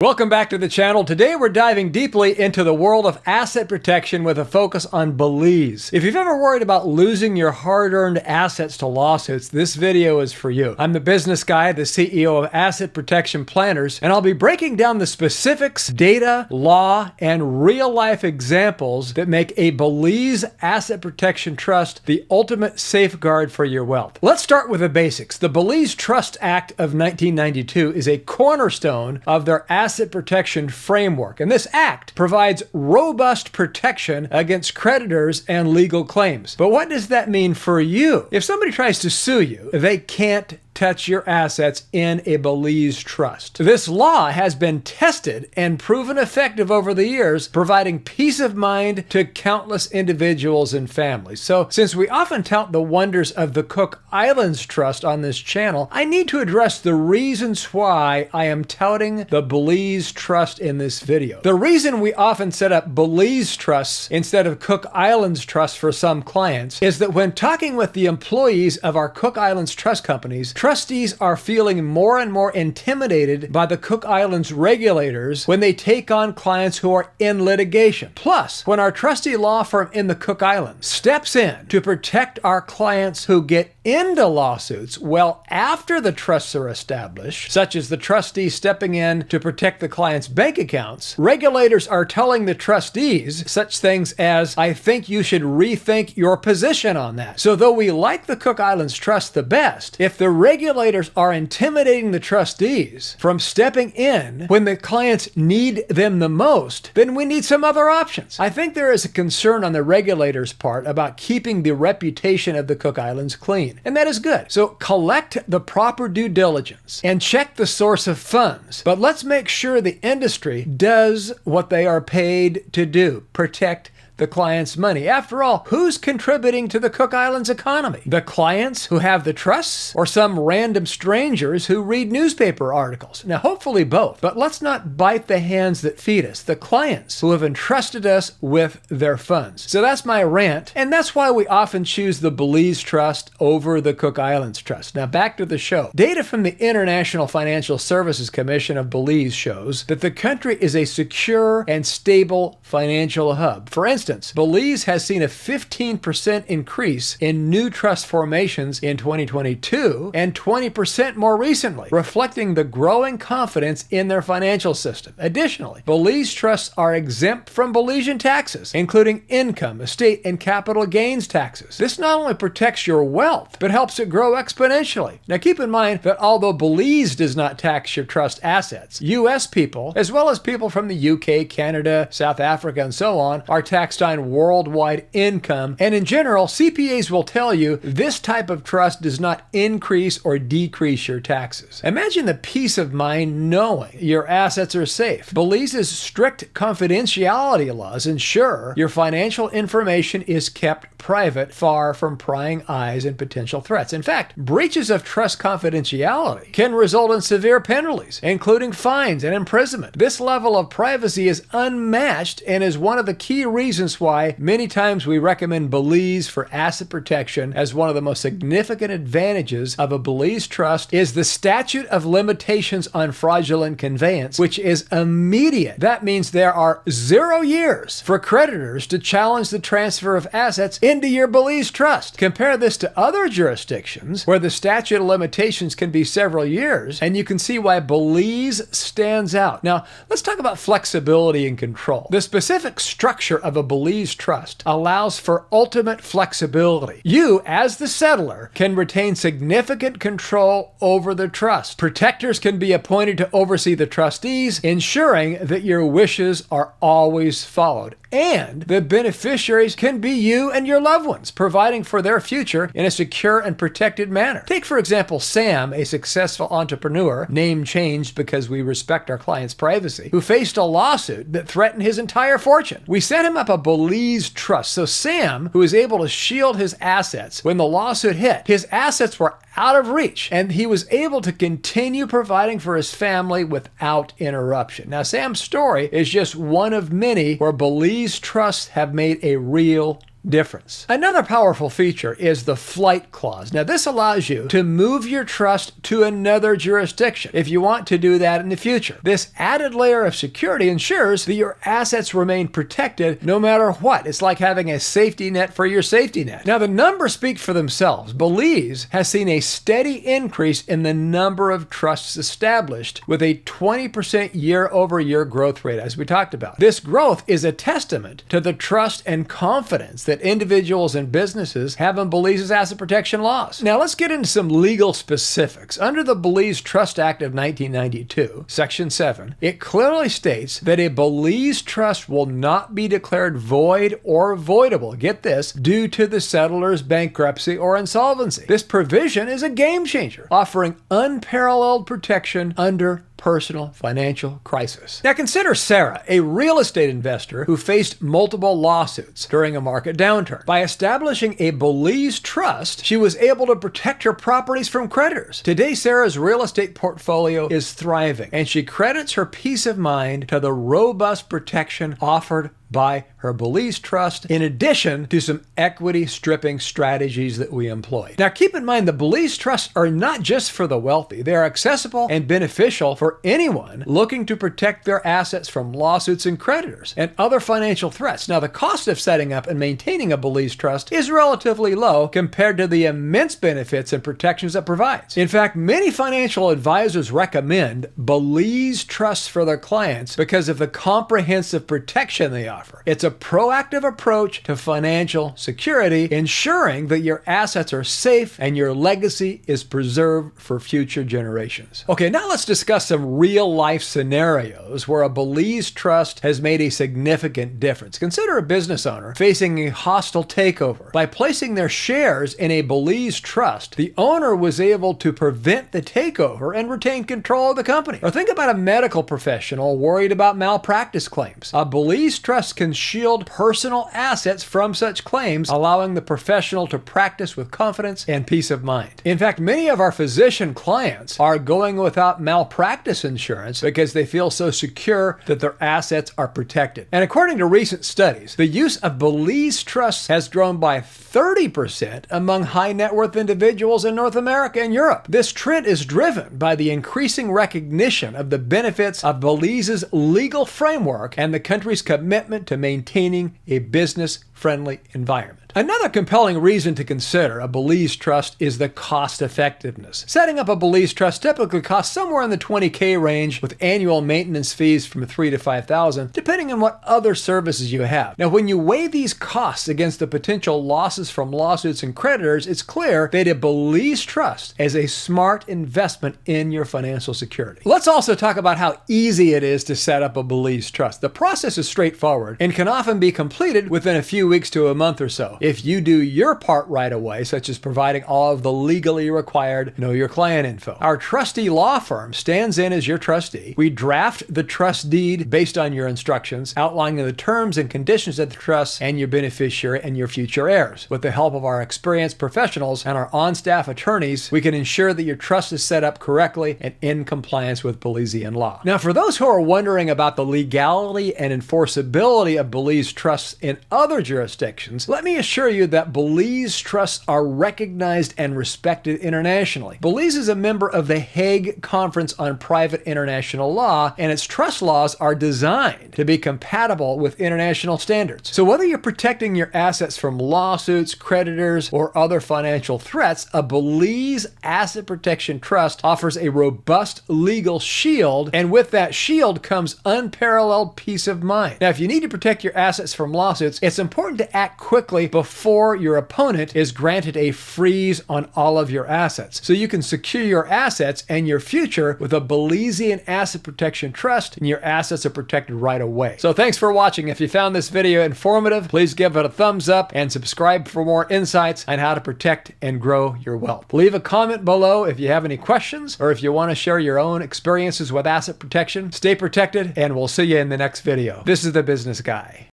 Welcome back to the channel. Today we're diving deeply into the world of asset protection with a focus on Belize. If you've ever worried about losing your hard-earned assets to lawsuits, this video is for you. I'm the business guy, the CEO of Asset Protection Planners, and I'll be breaking down the specifics, data, law, and real-life examples that make a Belize asset protection trust the ultimate safeguard for your wealth. Let's start with the basics. The Belize Trust Act of 1992 is a cornerstone of their asset protection framework, and this act provides robust protection against creditors and legal claims. But what does that mean for you? If somebody tries to sue you, they can't touch your assets in a Belize trust. This law has been tested and proven effective over the years, providing peace of mind to countless individuals and families. So, since we often tout the wonders of the Cook Islands Trust on this channel, I need to address the reasons why I am touting the Belize Trust in this video. The reason we often set up Belize trusts instead of Cook Islands Trust for some clients is that when talking with the employees of our Cook Islands Trust companies, trustees are feeling more and more intimidated by the Cook Islands regulators when they take on clients who are in litigation. Plus, when our trustee law firm in the Cook Islands steps in to protect our clients who get into lawsuits well after the trusts are established, such as the trustee stepping in to protect the client's bank accounts, regulators are telling the trustees such things as, "I think you should rethink your position on that." So though we like the Cook Islands Trust the best, if the regulators are intimidating the trustees from stepping in when the clients need them the most, then we need some other options. I think there is a concern on the regulators' part about keeping the reputation of the Cook Islands clean, and that is good. So collect the proper due diligence and check the source of funds, but let's make sure the industry does what they are paid to do: protect the client's money. After all, who's contributing to the Cook Islands economy? The clients who have the trusts, or some random strangers who read newspaper articles? Now, hopefully both, but let's not bite the hands that feed us. The clients who have entrusted us with their funds. So that's my rant, and that's why we often choose the Belize Trust over the Cook Islands Trust. Now back to the show. Data from the International Financial Services Commission of Belize shows that the country is a secure and stable financial hub. For instance, Belize has seen a 15% increase in new trust formations in 2022 and 20% more recently, reflecting the growing confidence in their financial system. Additionally, Belize trusts are exempt from Belizean taxes, including income, estate, and capital gains taxes. This not only protects your wealth, but helps it grow exponentially. Now keep in mind that although Belize does not tax your trust assets, U.S. people, as well as people from the UK, Canada, South Africa, and so on, are taxed on worldwide income, and in general, CPAs will tell you this type of trust does not increase or decrease your taxes. Imagine the peace of mind knowing your assets are safe. Belize's strict confidentiality laws ensure your financial information is kept private, far from prying eyes and potential threats. In fact, breaches of trust confidentiality can result in severe penalties, including fines and imprisonment. This level of privacy is unmatched and is one of the key reasons why many times we recommend Belize for asset protection. As one of the most significant advantages of a Belize trust is the statute of limitations on fraudulent conveyance, which is immediate. That means there are 0 years for creditors to challenge the transfer of assets into your Belize trust. Compare this to other jurisdictions where the statute of limitations can be several years, and you can see why Belize stands out. Now, let's talk about flexibility and control. The specific structure of a Belize trust allows for ultimate flexibility. You, as the settler, can retain significant control over the trust. Protectors can be appointed to oversee the trustees, ensuring that your wishes are always followed. And the beneficiaries can be you and your loved ones, providing for their future in a secure and protected manner. Take, for example, Sam, a successful entrepreneur, name changed because we respect our client's privacy, who faced a lawsuit that threatened his entire fortune. We set him up a Belize trust. So Sam, who was able to shield his assets when the lawsuit hit, his assets were out of reach, and he was able to continue providing for his family without interruption. Now, Sam's story is just one of many where Belize trusts have made a real difference. Another powerful feature is the flight clause. Now, this allows you to move your trust to another jurisdiction if you want to do that in the future. This added layer of security ensures that your assets remain protected no matter what. It's like having a safety net for your safety net. Now, the numbers speak for themselves. Belize has seen a steady increase in the number of trusts established, with a 20% year-over-year growth rate, as we talked about. This growth is a testament to the trust and confidence that individuals and businesses have in Belize's asset protection laws. Now, let's get into some legal specifics. Under the Belize Trust Act of 1992, Section 7, it clearly states that a Belize trust will not be declared void or voidable, get this, due to the settler's bankruptcy or insolvency. This provision is a game changer, offering unparalleled protection under personal financial crisis. Now consider Sarah, a real estate investor who faced multiple lawsuits during a market downturn. By establishing a Belize trust, she was able to protect her properties from creditors. Today, Sarah's real estate portfolio is thriving, and she credits her peace of mind to the robust protection offered by her Belize trust, in addition to some equity stripping strategies that we employ. Now keep in mind, the Belize trusts are not just for the wealthy. They are accessible and beneficial for anyone looking to protect their assets from lawsuits and creditors and other financial threats. Now, the cost of setting up and maintaining a Belize trust is relatively low compared to the immense benefits and protections it provides. In fact, many financial advisors recommend Belize trusts for their clients because of the comprehensive protection they offer. It's a proactive approach to financial security, ensuring that your assets are safe and your legacy is preserved for future generations. Okay, now let's discuss some real-life scenarios where a Belize trust has made a significant difference. Consider a business owner facing a hostile takeover. By placing their shares in a Belize trust, the owner was able to prevent the takeover and retain control of the company. Or think about a medical professional worried about malpractice claims. A Belize trust can shield personal assets from such claims, allowing the professional to practice with confidence and peace of mind. In fact, many of our physician clients are going without malpractice insurance because they feel so secure that their assets are protected. And according to recent studies, the use of Belize trusts has grown by 30% among high net worth individuals in North America and Europe. This trend is driven by the increasing recognition of the benefits of Belize's legal framework and the country's commitment to maintaining a business-friendly environment. Another compelling reason to consider a Belize trust is the cost effectiveness. Setting up a Belize trust typically costs somewhere in the $20,000 range, with annual maintenance fees from $3,000 to $5,000, depending on what other services you have. Now, when you weigh these costs against the potential losses from lawsuits and creditors, it's clear that a Belize trust is a smart investment in your financial security. Let's also talk about how easy it is to set up a Belize trust. The process is straightforward and can often be completed within a few weeks to a month or so, if you do your part right away, such as providing all of the legally required Know Your Client info. Our trustee law firm stands in as your trustee. We draft the trust deed based on your instructions, outlining the terms and conditions of the trust and your beneficiary and your future heirs. With the help of our experienced professionals and our on-staff attorneys, we can ensure that your trust is set up correctly and in compliance with Belizean law. Now, for those who are wondering about the legality and enforceability of Belize trusts in other jurisdictions, let me assure you that Belize trusts are recognized and respected internationally. Belize is a member of the Hague Conference on Private International Law, and its trust laws are designed to be compatible with international standards. So whether you're protecting your assets from lawsuits, creditors, or other financial threats, a Belize Asset Protection Trust offers a robust legal shield, and with that shield comes unparalleled peace of mind. Now, if you need to protect your assets from lawsuits, it's important to act quickly before your opponent is granted a freeze on all of your assets, so you can secure your assets and your future with a Belizean Asset Protection Trust, and your assets are protected right away. So thanks for watching. If you found this video informative, please give it a thumbs up and subscribe for more insights on how to protect and grow your wealth. Leave a comment below if you have any questions or if you want to share your own experiences with asset protection. Stay protected, and we'll see you in the next video. This is The Business Guy.